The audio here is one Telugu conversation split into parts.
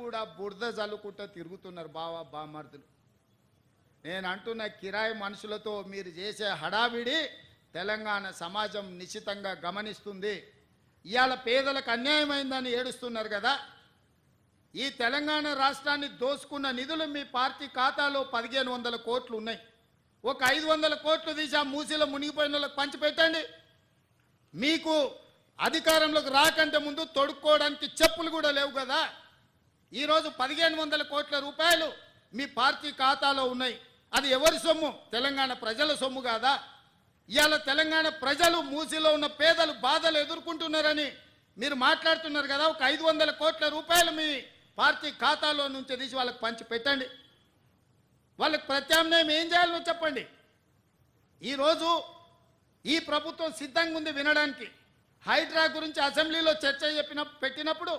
కూడా బురద జల్లుకుంటూ తిరుగుతున్నారు బామర్దులు. నేను అంటున్న కిరాయి మనుషులతో మీరు చేసే హడావిడి తెలంగాణ సమాజం నిశ్చితంగా గమనిస్తుంది. ఇవాళ పేదలకు అన్యాయమైందని ఏడుస్తున్నారు కదా. ఈ తెలంగాణ రాష్ట్రాన్ని దోసుకున్న నిధులు మీ పార్టీ ఖాతాలో 1500 కోట్లు ఉన్నాయి. ఒక 500 కోట్లు తీసి ఆ మూసీలో మునిగిపోయిన వాళ్ళకి పంచిపెట్టండి. మీకు అధికారంలోకి రాకంటే ముందు తొడుక్కోవడానికి చెప్పులు కూడా లేవు కదా. ఈరోజు 1500 కోట్ల రూపాయలు మీ పార్టీ ఖాతాలో ఉన్నాయి. అది ఎవరి సొమ్ము? తెలంగాణ ప్రజల సొమ్ము కాదా? ఇవాళ తెలంగాణ ప్రజలు మూసీలో ఉన్న పేదలు బాధలు ఎదుర్కొంటున్నారని మీరు మాట్లాడుతున్నారు కదా. ఒక 500 కోట్ల రూపాయలు మీ పార్టీ ఖాతాలో నుంచి తీసి వాళ్ళకి పంచి పెట్టండి. వాళ్ళకి ప్రత్యామ్నాయం ఏం చేయాలో చెప్పండి. ఈరోజు ఈ ప్రభుత్వం సిద్ధంగా ఉంది వినడానికి. హైడ్రా గురించి అసెంబ్లీలో చర్చ పెట్టినప్పుడు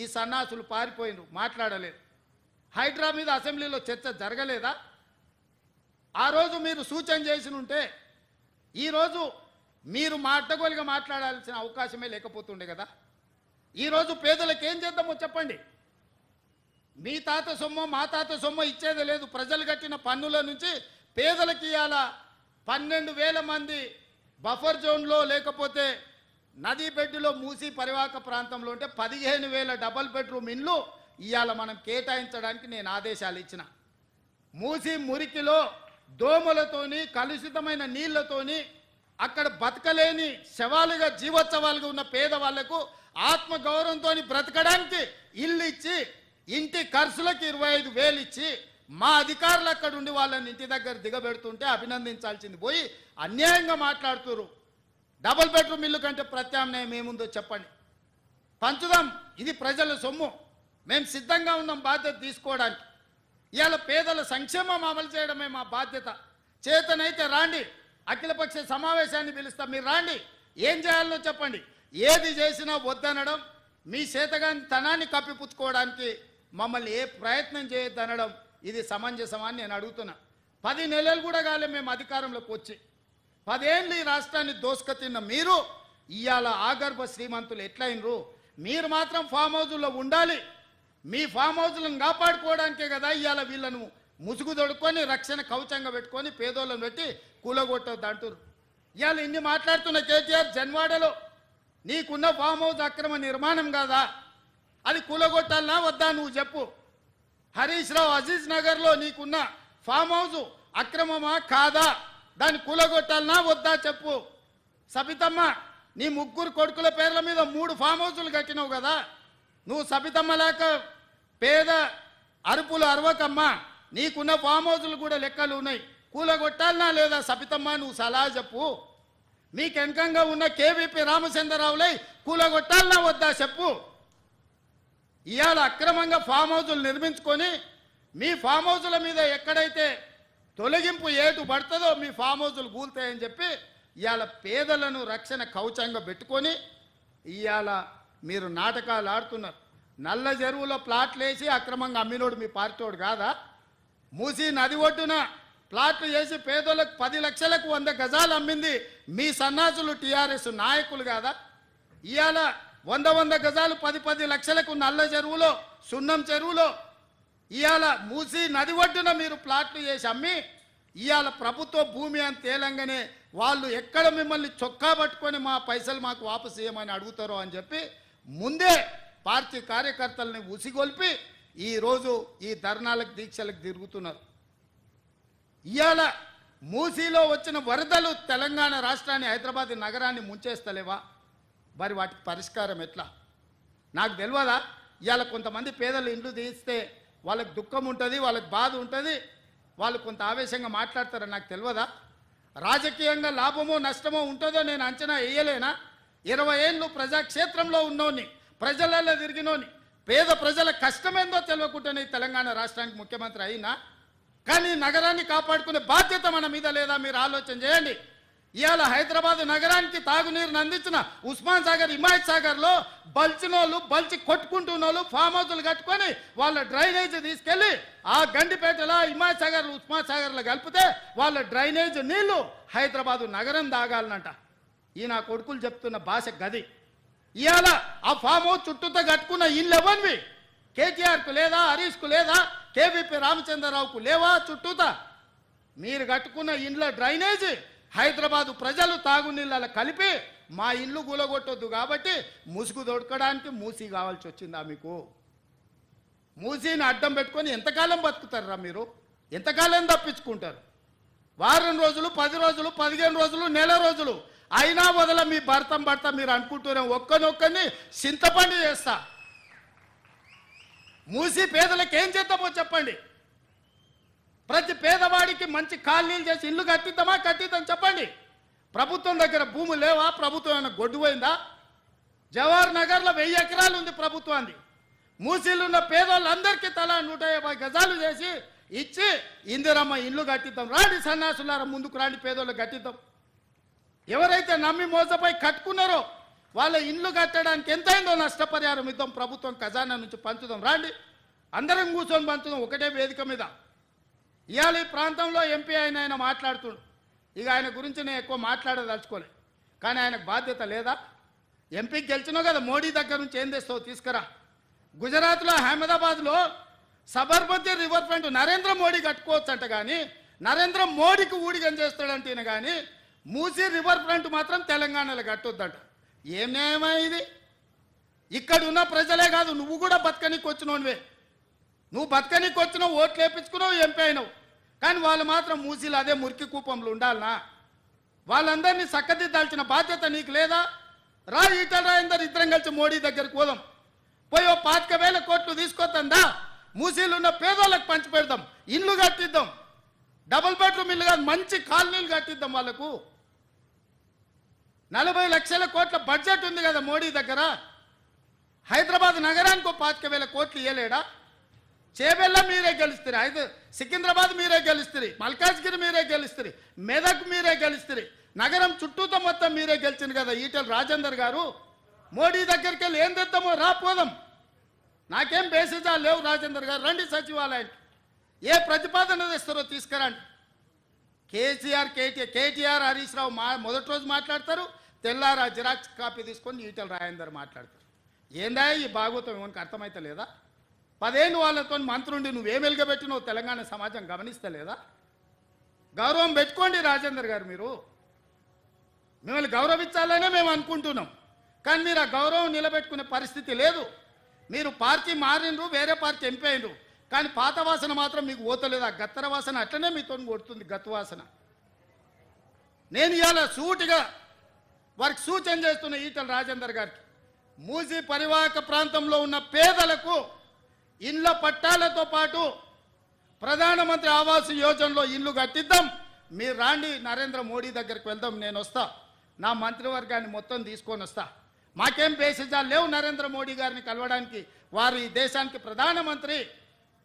ఈ సన్నాసులు పారిపోయినారు, మాట్లాడలేదు. హైడ్రా మీద అసెంబ్లీలో చర్చ జరగలేదా? ఆ రోజు మీరు సూచన చేసి ఉంటే ఈరోజు మీరు అడ్డగోలుగా మాట్లాడాల్సిన అవకాశమే లేకపోతుండే కదా. ఈరోజు పేదలకు ఏం చేద్దామో చెప్పండి. మీ తాత సొమ్ము మా తాత సొమ్ము ఇచ్చేది లేదు. ప్రజలు కట్టిన పన్నుల నుంచి పేదలకి ఇవాళ 12,000 మంది బఫర్ జోన్లో లేకపోతే నదీ బెడ్డులో మూసి పరివాహక ప్రాంతంలో ఉంటే 15,000 డబల్ బెడ్రూమ్ ఇండ్లు ఇవాళ మనం కేటాయించడానికి నేను ఆదేశాలు ఇచ్చిన. మూసి మురికిలో దోమలతోని కలుషితమైన నీళ్లతోని అక్కడ బతకలేని శవాలుగా జీవోత్సవాలుగా ఉన్న పేదవాళ్లకు ఆత్మగౌరవంతో బ్రతకడానికి ఇల్లు ఇచ్చి ఇంటి ఖర్చులకు 25,000 ఇచ్చి మా అధికారులు అక్కడ ఉండి వాళ్ళని ఇంటి దగ్గర దిగబెడుతుంటే అభినందించాల్సింది పోయి అన్యాయంగా మాట్లాడుతున్నారు. డబుల్ బెడ్రూమ్ ఇల్లు కంటే ప్రత్యామ్నాయం ఏముందో చెప్పండి. పంచుదాం, ఇది ప్రజల సొమ్ము. మేము సిద్ధంగా ఉన్నాం బాధ్యత తీసుకోవడానికి. ఇవాళ పేదల సంక్షేమం అమలు చేయడమే మా బాధ్యత. చేతనైతే రాండి, అఖిలపక్ష సమావేశాన్ని పిలుస్తాం, మీరు రాండి. ఏం చేయాలో చెప్పండి. ఏది చేసినా వద్దనడం, మీ చేతగాని తనాన్ని కప్పిపుచ్చుకోవడానికి మమ్మల్ని ఏ ప్రయత్నం చేయొద్దనడం ఇది సమంజసమని నేను అడుగుతున్నా. 10 నెలలు కూడా కాలే మేము అధికారంలోకి వచ్చి. 10 ఏళ్ళు ఈ రాష్ట్రాన్ని దోసుకతిన్న మీరు ఇవాళ ఆగర్భ శ్రీమంతులు ఎట్లయినరు? మీరు మాత్రం ఫామ్ హౌజుల్లో ఉండాలి. మీ ఫామ్ హౌజులను కాపాడుకోవడానికే కదా ఇవాళ వీళ్ళను ముసుగు తొడుక్కొని రక్షణ కవచంగా పెట్టుకొని పేదోళ్ళను పెట్టి కూలగొట్టొద్దు అంటారు. ఇవాళ ఇన్ని మాట్లాడుతున్న కేటీఆర్ జన్వాడలో నీకున్న ఫామ్ హౌస్ అక్రమ నిర్మాణం కాదా? అది కూలగొట్టాలనా వద్దా నువ్వు చెప్పు. హరీష్ రావు అజీజ్ నగర్లో నీకున్న ఫామ్ హౌస్ అక్రమమా కాదా? దాన్ని కూలగొట్టాలనా వద్దా చెప్పు. సబితమ్మ, నీ 3 కొడుకుల పేర్ల మీద 3 ఫామ్ హౌసులు కట్టినావు కదా. నువ్వు సబితమ్మ లేక పేద అరుపులు అరవకమ్మా. నీకున్న ఫామ్ హౌసులు కూడా లెక్కలు ఉన్నాయి. కూలగొట్టాలనా లేదా సబితమ్మ? నువ్వు సలహా చెప్పు. మీకు వెనకంగా ఉన్న కేవీపీ రామచంద్రరావులై కూలగొట్టాలనా వద్దా చెప్పు. ఇవాళ అక్రమంగా ఫామ్ హౌజులు నిర్మించుకొని మీ ఫామ్ హౌజుల మీద ఎక్కడైతే తొలగింపు ఏటు పడుతుందో మీ ఫామ్ హౌజులు కూలుతాయని చెప్పి ఇవాళ పేదలను రక్షణ కవచంగా పెట్టుకొని ఇవాళ మీరు నాటకాలు ఆడుతున్నారు. నల్ల చెరువులో ప్లాట్లు వేసి అక్రమంగా అమ్మినోడు మీ పార్టీోడు కాదా? మూసి నది ఒడ్డున ప్లాట్లు వేసి పేదోళ్ళకు 10 లక్షలకు 100 గజాలు అమ్మింది మీ సన్నాసులు టీఆర్ఎస్ నాయకులు కాదా? ఇవాళ 100 గజాలు 10 లక్షలకు నల్ల చెరువులో సున్నం చెరువులో ఇవాళ మూసి నది ఒడ్డున మీరు ప్లాట్లు చేసి అమ్మి ఇవాళ ప్రభుత్వ భూమి అని తేలంగానే వాళ్ళు ఎక్కడ మిమ్మల్ని చొక్కా పట్టుకొని మా పైసలు మాకు వాపసు చేయమని అడుగుతారో అని చెప్పి ముందే పార్టీ కార్యకర్తల్ని ఉసిగొల్పి ఈరోజు ఈ ధర్నాలకు దీక్షలకు తిరుగుతున్నారు. ఇవాళ మూసీలో వచ్చిన వరదలు తెలంగాణ రాష్ట్రాన్ని హైదరాబాద్ నగరాన్ని ముంచేస్తలేవా? మరి వాటికి పరిష్కారం ఎట్లా? నాకు తెలియదా? ఇవాళ కొంతమంది పేదలు ఇండ్లు తీస్తే వాళ్ళకి దుఃఖం ఉంటుంది, వాళ్ళకి బాధ ఉంటుంది, వాళ్ళు కొంత ఆవేశంగా మాట్లాడతారని నాకు తెలియదా? రాజకీయంగా లాభమో నష్టమో ఉంటుందో నేను అంచనా వేయలేనా? 20 ఏళ్ళు ప్రజాక్షేత్రంలో ఉన్నోని, ప్రజలలో తిరిగినోని, పేద ప్రజల కష్టమేందో తెలియకుండానే తెలంగాణ రాష్ట్రానికి ముఖ్యమంత్రి అయినా. కానీ నగరాన్ని కాపాడుకునే బాధ్యత మన మీద లేదా? మీరు ఆలోచన చేయండి. ఇవాళ హైదరాబాద్ నగరానికి తాగునీరుని అందించిన ఉస్మాన్ సాగర్, హిమాయత్ సాగర్లో బల్చినోళ్ళు బల్చి కొట్టుకుంటున్నోళ్ళు ఫామ్ హౌజులు కట్టుకొని వాళ్ళ డ్రైనేజ్ తీసుకెళ్ళి ఆ గండిపేటలో హిమాయత్ సాగర్, ఉస్మాన్ సాగర్లో కలిపితే వాళ్ళ డ్రైనేజ్ నీళ్లు హైదరాబాదు నగరం తాగాలనంట. ఈ నా కొడుకులు చెప్తున్న భాష గది. ఇవాళ ఆ ఫామ్ హౌస్ చుట్టూతో కట్టుకున్న ఇల్లు ఎవరివి? కేటీఆర్కు లేదా, హరీష్కు లేదా, కేవీపీ రామచంద్రరావుకు లేవా? చుట్టూతా మీరు కట్టుకున్న ఇండ్ల డ్రైనేజీ హైదరాబాదు ప్రజలు తాగునీళ్ళ కలిపి మా ఇల్లు కూలగొట్టొద్దు కాబట్టి ముసుగు దొడకడానికి మూసీ కావాల్సి వచ్చిందా మీకు? మూసీని అడ్డం పెట్టుకొని ఎంతకాలం బతుకుతారా మీరు? ఎంతకాలం తప్పించుకుంటారు? వారం రోజులు, 10 రోజులు, 15 రోజులు, నెల రోజులు అయినా వదల మీ భర్త మీరు అనుకుంటున్నాం ఒక్కనొక్కని చింతపండు చేస్తా. మూసి పేదలకు ఏం చేద్దామో చెప్పండి. ప్రతి పేదవాడికి మంచి కాలనీలు చేసి ఇల్లు కట్టిద్దాం చెప్పండి. ప్రభుత్వం దగ్గర భూములు లేవా? ప్రభుత్వం ఏమైనా గొడ్డుపోయిందా? జవహర్ నగర్లో 1000 ఎకరాలు ఉంది ప్రభుత్వాన్ని. మూసీలు ఉన్న పేదవాళ్ళందరికీ తలా 150 గజాలు చేసి ఇచ్చి ఇందిరమ్మ ఇల్లు కట్టిద్దాం. రాండి సన్నాసులారా, ముందుకు రాండి, పేదోళ్ళు కట్టిద్దాం. ఎవరైతే నమ్మి మోసపోయి కట్టుకున్నారో వాళ్ళ ఇల్లు కట్టడానికి ఎంతైందో నష్టపరిహారం ఇద్దాం, ప్రభుత్వం ఖజానా నుంచి పంచుదాం. రాండి, అందరం కూర్చొని పంచుదాం ఒకటే వేదిక మీద. ఇవాళ ఈ ప్రాంతంలో ఎంపీ ఆయన మాట్లాడుతుండు. ఇక ఆయన గురించి నేను ఎక్కువ మాట్లాడదలుచుకోలే, కానీ ఆయనకు బాధ్యత లేదా? ఎంపీకి గెలిచినావు కదా, మోడీ దగ్గర నుంచి ఏం తెస్తావు తీసుకురా. గుజరాత్లో అహ్మదాబాద్లో సబర్మతి రివర్ ఫ్రంట్ నరేంద్ర మోడీ కట్టుకోవచ్చు అంట, కానీ నరేంద్ర మోడీకి ఊడిగం చేస్తాడంటే కానీ మూసీ రివర్ ఫ్రంట్ మాత్రం తెలంగాణలో కట్టొద్దంట. ఏం న్యాయమా ఇది? ఇక్కడ ఉన్న ప్రజలే కాదు, నువ్వు కూడా బతకనీకి వచ్చినోనివే. నువ్వు బతకనీకి వచ్చినావు, ఓట్లు వేయించుకున్నావు, ఎంపీ అయినావు. కానీ వాళ్ళు మాత్రం మూసీలు అదే మురికి కూపంలో ఉండాలనా? వాళ్ళందరినీ చక్కదిద్దాల్సిన బాధ్యత నీకు లేదా? రా, ఈటల రాజేందర్ ఇద్దరం కలిసి మోడీ దగ్గరికి పోదాం. పోయి 25,000 కోట్లు తీసుకొద్దా, మూసీలు ఉన్న పేదోళ్ళకి పంచి పెడదాం, ఇల్లు కట్టిద్దాం, డబుల్ బెడ్రూమ్ ఇల్లు కాదు మంచి కాలనీలు కట్టిద్దాం. వాళ్ళకు 40 లక్షల కోట్ల బడ్జెట్ ఉంది కదా మోడీ దగ్గర. హైదరాబాద్ నగరానికి 25,000 కోట్లు ఇవ్వలేడా? చేబెల్ల మీరే గెలుస్తారు, సికింద్రాబాద్ మీరే గెలుస్తారు, మల్కాజ్గిరి మీరే గెలుస్తారు, మెదక్ మీరే గెలుస్తారు, నగరం చుట్టూతో మొత్తం మీరే గెలిచింది కదా ఈటల రాజేందర్ గారు. మోడీ దగ్గరికి వెళ్ళి ఏం తెద్దామో రాపోదాం. నాకేం బేసిజాలు లేవు. రాజేందర్ గారు రండి సచివాలయానికి, ఏ ప్రతిపాదన తెస్తారో తీసుకురండి. కేటీఆర్ హరీష్ రావు మొదటి రోజు మాట్లాడతారు, తెల్లారా జిరాక్స్ కాపీ తీసుకొని ఈటల రాజేందర్ మాట్లాడతారు. ఏందా ఈ భాగవతం? ఏమనికి అర్థమైతే లేదా? 10 ఏళ్ళు వాళ్ళతో మంత్రుండి నువ్వేం వెలుగబెట్టినో తెలంగాణ సమాజం గమనిస్తలేదా? గౌరవం పెట్టుకోండి రాజేందర్ గారు. మీరు మిమ్మల్ని గౌరవించాలనే మేము అనుకుంటున్నాం, కానీ మీరు ఆ గౌరవం నిలబెట్టుకునే పరిస్థితి లేదు. మీరు పార్టీ మారినరు, వేరే పార్టీ ఎంపీ అయినరు, కానీ పాత వాసన మాత్రం మీకు పోతలేదు. ఆ గత్తర వాసన అట్లనే మీతో కొడుతుంది, గత్తు వాసన. నేను ఇవాళ సూటిగా వారికి సూచన చేస్తున్న ఈటల రాజేందర్ గారికి, మూసీ పరివాహక ప్రాంతంలో ఉన్న పేదలకు ఇళ్ల పట్టాలతో పాటు ప్రధానమంత్రి ఆవాస్ యోజనలో ఇల్లు కట్టిద్దాం. మీరు రాండి, నరేంద్ర మోడీ దగ్గరికి వెళ్దాం. నేను వస్తా, నా మంత్రివర్గాన్ని మొత్తం తీసుకొని వస్తా. మాకేం బేసిజాలు లేవు నరేంద్ర మోడీ గారిని కలవడానికి. వారు ఈ దేశానికి ప్రధానమంత్రి.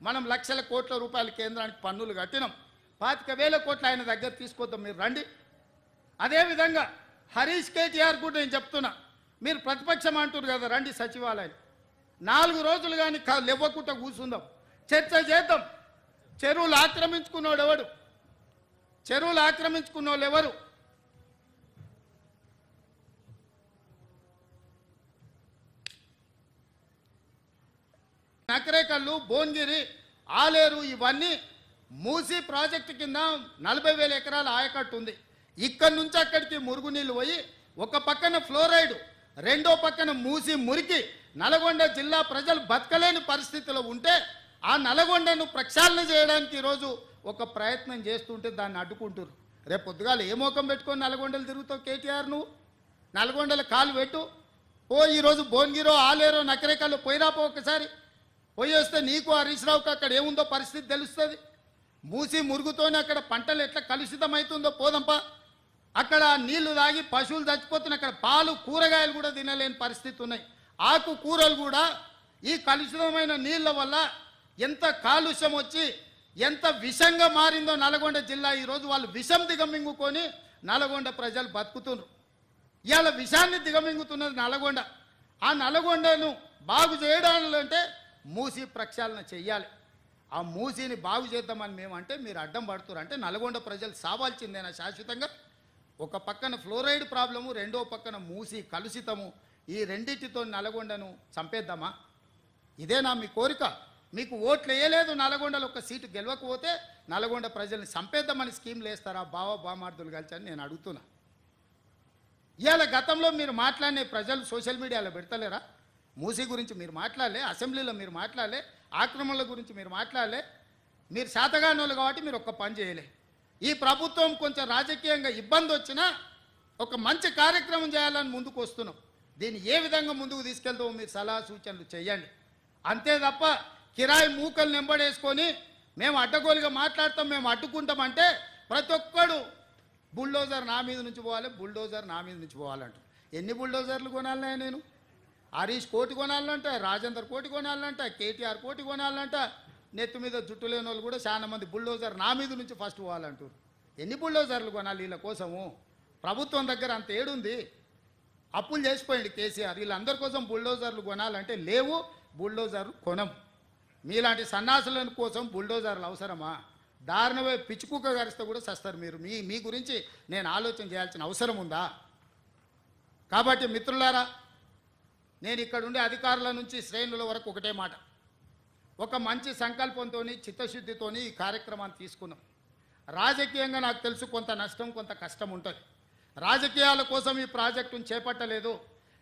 మనం లక్షల కోట్ల రూపాయల కేంద్రానికి పన్నులు కట్టినాం, 25,000 కోట్లు ఆయన దగ్గర తీసుకొద్దాం. మీరు రండి. అదేవిధంగా హరీష్ కేటీఆర్ కూడా నేను చెప్తున్నా, మీరు ప్రతిపక్షం అంటున్నారు కదా, రండి సచివాలయం 4 రోజులు కానీ లేవ్వకుండా కూర్చుందాం, చర్చ చేద్దాం. చెరువులు ఆక్రమించుకున్నోడు ఎవడు? చెరువులు ఆక్రమించుకున్నోళ్ళు ఎవరు? నకరేకల్లు, భువనగిరి, ఆలేరు ఇవన్నీ మూసీ ప్రాజెక్టు కింద 40,000 ఎకరాల ఆయకట్టు ఉంది. ఇక్కడి నుంచి అక్కడికి మురుగునీళ్ళు పోయి ఒక పక్కన ఫ్లోరైడ్, రెండో పక్కన మూసీ మురికి నల్గొండ జిల్లా ప్రజలు బతకలేని పరిస్థితిలో ఉంటే ఆ నల్గొండను ప్రక్షాళన చేయడానికి ఈరోజు ఒక ప్రయత్నం చేస్తుంటే దాన్ని అడ్డుకుంటారు. రేపు పొద్దుగాలు ఏ మోకం పెట్టుకొని నల్గొండలు తిరుగుతావు కేటీఆర్? నువ్వు నల్గొండల కాలు పెట్టు, ఓ ఈరోజు భువనగిరో, ఆలేరో, నకరేకల్లో పోయిరాపో ఒకసారి. పోయి వస్తే నీకు హరీష్ రావుకి అక్కడ ఏముందో పరిస్థితి తెలుస్తుంది. మూసి మురుగుతోనే అక్కడ పంటలు ఎట్లా కలుషితమవుతుందో పోదంపా. అక్కడ నీళ్లు తాగి పశువులు చచ్చిపోతున్నాయి, అక్కడ పాలు కూరగాయలు కూడా తినలేని పరిస్థితి ఉన్నాయి. ఆకు కూరలు కూడా ఈ కలుషితమైన నీళ్ళ వల్ల ఎంత కాలుష్యం వచ్చి ఎంత విషంగా మారిందో నల్గొండ జిల్లా. ఈరోజు వాళ్ళు విషం దిగమింగుకొని నల్గొండ ప్రజలు బతుకుతున్నారు. ఇవాళ విషాన్ని దిగమింగుతున్నది నల్గొండ. ఆ నల్గొండను బాగు చేయడాలంటే మూసీ ప్రక్షాళన చెయ్యాలి. ఆ మూసీని బాగు చేద్దామని మేమంటే మీరు అడ్డం పడుతున్నారు. అంటే నల్గొండ ప్రజలు సావాల్సిందేనా శాశ్వతంగా? ఒక పక్కన ఫ్లోరైడ్ ప్రాబ్లము, రెండో పక్కన మూసీ కలుషితము, ఈ రెండింటితో నల్గొండను చంపేద్దామా? ఇదేనా మీ కోరిక? మీకు ఓట్లు వేయలేదు, నల్గొండలో ఒక సీటు గెలవకపోతే నల్గొండ ప్రజల్ని చంపేద్దామని స్కీమ్లు వేస్తారా బామార్దులు కలిసి అని నేను అడుగుతున్నా. ఇవాళ గతంలో మీరు మాట్లాడిన ప్రజలు సోషల్ మీడియాలో పెడతలేరా? మూసీ గురించి మీరు మాట్లాడలే, అసెంబ్లీలో మీరు మాట్లాడలే, ఆక్రమణల గురించి మీరు మాట్లాడలే. మీరు శాతగానోళ్ళు కాబట్టి మీరు ఒక్క పని చేయలే. ఈ ప్రభుత్వం కొంచెం రాజకీయంగా ఇబ్బంది వచ్చినా ఒక మంచి కార్యక్రమం చేయాలని ముందుకు వస్తున్నాం. దీన్ని ఏ విధంగా ముందుకు తీసుకెళ్తామో మీరు సలహా సూచనలు చేయండి. అంతే తప్ప కిరాయి మూకలు నెంబడేసుకొని మేము అడ్డగోలుగా మాట్లాడతాం, మేము అడ్డుకుంటామంటే ప్రతి ఒక్కడు బుల్డోజర్ నా మీద నుంచి పోవాలి, బుల్డోజర్ నా మీద నుంచి పోవాలంట. ఎన్ని బుల్డోజర్లు కొనాలన్నా నేను? హరీష్ కోటి కొనాలంట, రాజేందర్ కోటి కొనాలంట, కేటీఆర్ కోటి కొనాలంట. నెత్తి మీద జుట్టు లేని వాళ్ళు కూడా చాలా మంది బుల్డోజర్ నా మీద నుంచి ఫస్ట్ పోవాలంటారు. ఎన్ని బుల్డోజర్లు కొనాలి వీళ్ళ కోసము? ప్రభుత్వం దగ్గర అంత ఏడుంది? అప్పులు చేసిపోయింది కేసీఆర్. వీళ్ళందరి కోసం బుల్డోజర్లు కొనాలంటే లేవు, బుల్డోజర్లు కొనం. మీలాంటి సన్నాసుల కోసం బుల్డోజర్లు అవసరమా? దారుణమే పిచ్చుకుక్క గరిస్తే కూడా సస్తారు మీరు. మీ గురించి నేను ఆలోచన చేయాల్సిన అవసరం ఉందా? కాబట్టి మిత్రులారా, నేను ఇక్కడ ఉండే అధికారుల నుంచి శ్రేణుల వరకు ఒకటే మాట, ఒక మంచి సంకల్పంతో చిత్తశుద్ధితో ఈ కార్యక్రమాన్ని తీసుకున్నాం. రాజకీయంగా నాకు తెలుసు కొంత నష్టం కొంత కష్టం ఉంటుంది. రాజకీయాల కోసం ఈ ప్రాజెక్టును చేపట్టలేదు.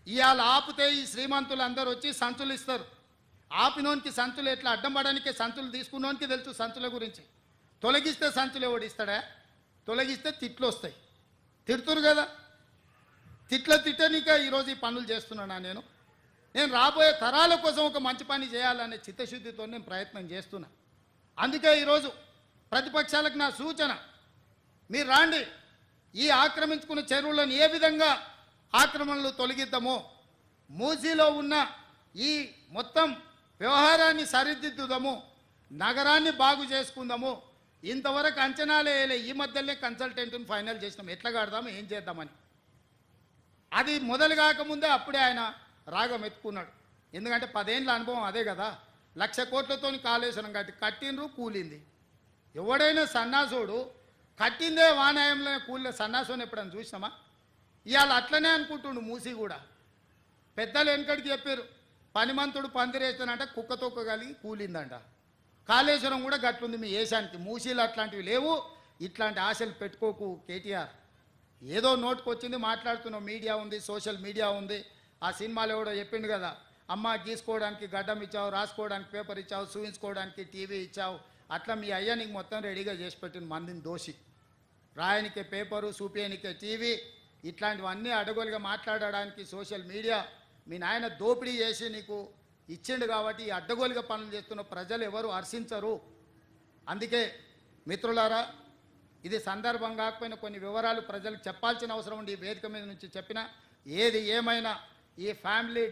ఇవాళ ఆపితే ఈ శ్రీమంతులు అందరూ వచ్చి సంచులు ఇస్తారు. ఆపినోనికి సంచులు ఎట్లా అడ్డం పడడానికే సంచులు తీసుకున్నోనికి తెలుసు సంచుల గురించి. తొలగిస్తే సంచులు ఎవడిస్తాడా? తొలగిస్తే తిట్లు వస్తాయి. తిడుతురు కదా, తిట్టనీక ఈరోజు ఈ పనులు చేస్తున్నానా నేను రాబోయే తరాల కోసం ఒక మంచి పని చేయాలనే చిత్తశుద్ధితో నేను ప్రయత్నం చేస్తున్నా. అందుకే ఈరోజు ప్రతిపక్షాలకు నా సూచన, మీరు రాండి, ఈ ఆక్రమించుకున్న చెరువులను ఏ విధంగా ఆక్రమణలు తొలగిద్దామో, మూసీలో ఉన్న ఈ మొత్తం వ్యవహారాన్ని సరిదిద్దుదాము, నగరాన్ని బాగు చేసుకుందాము. ఇంతవరకు అంచనాలే వేయలే, ఈ మధ్యలోనే కన్సల్టెంట్ని ఫైనల్ చేసినాం ఎట్లా కడదాము ఏం చేద్దామని. అది మొదలు కాకముందే అప్పుడే ఆయన రాగం ఎత్తుకున్నాడు. ఎందుకంటే 10 ఏళ్ళ అనుభవం అదే కదా. 1,00,000 కోట్లతో కాళేశ్వరం కట్టినరు, కూలింది. ఎవడైనా సన్నాసుడు కట్టిందే వానాయంలో కూలిన సన్నాసుని ఎప్పుడైనా చూసినామా? ఇవాళ అట్లనే అనుకుంటుండు మూసీ కూడా. పెద్దలు వెనకడికి చెప్పారు, పనిమంతుడు పందిరేస్తానంట కుక్క తొక్క కలిగి కూలిందంట. కాళేశ్వరం కూడా గట్లుంది మీ ఏషానికి. మూసీలు అట్లాంటివి లేవు. ఇట్లాంటి ఆశలు పెట్టుకోకు కేటీఆర్. ఏదో నోటుకు వచ్చింది మాట్లాడుతున్నావు. మీడియా ఉంది, సోషల్ మీడియా ఉంది. ఆ సినిమాలో కూడా చెప్పిండు కదా, అమ్మ గీసుకోవడానికి గడ్డం ఇచ్చావు, రాసుకోవడానికి పేపర్ ఇచ్చావు, చూయించుకోవడానికి టీవీ ఇచ్చావు. అట్లా మీ అయ్యా నీకు మొత్తం రెడీగా చేసి పెట్టిన మందిని దోషి. రాయనికే పేపరు, చూపించనికే టీవీ, ఇట్లాంటివన్నీ అడగోలుగా మాట్లాడడానికి సోషల్ మీడియా మీ నాయన దోపిడీ చేసి నీకు ఇచ్చిండు. కాబట్టి ఈ అడ్డగోలుగా పనులు చేస్తున్న ప్రజలు ఎవరు హర్షించరు. అందుకే మిత్రులారా, ఇది సందర్భం కాకపోయినా కొన్ని వివరాలు ప్రజలకు చెప్పాల్సిన అవసరం ఉండి ఈ వేదిక మీద నుంచి చెప్పిన. ఏది ఏమైనా ఈ ఫ్యామిలీ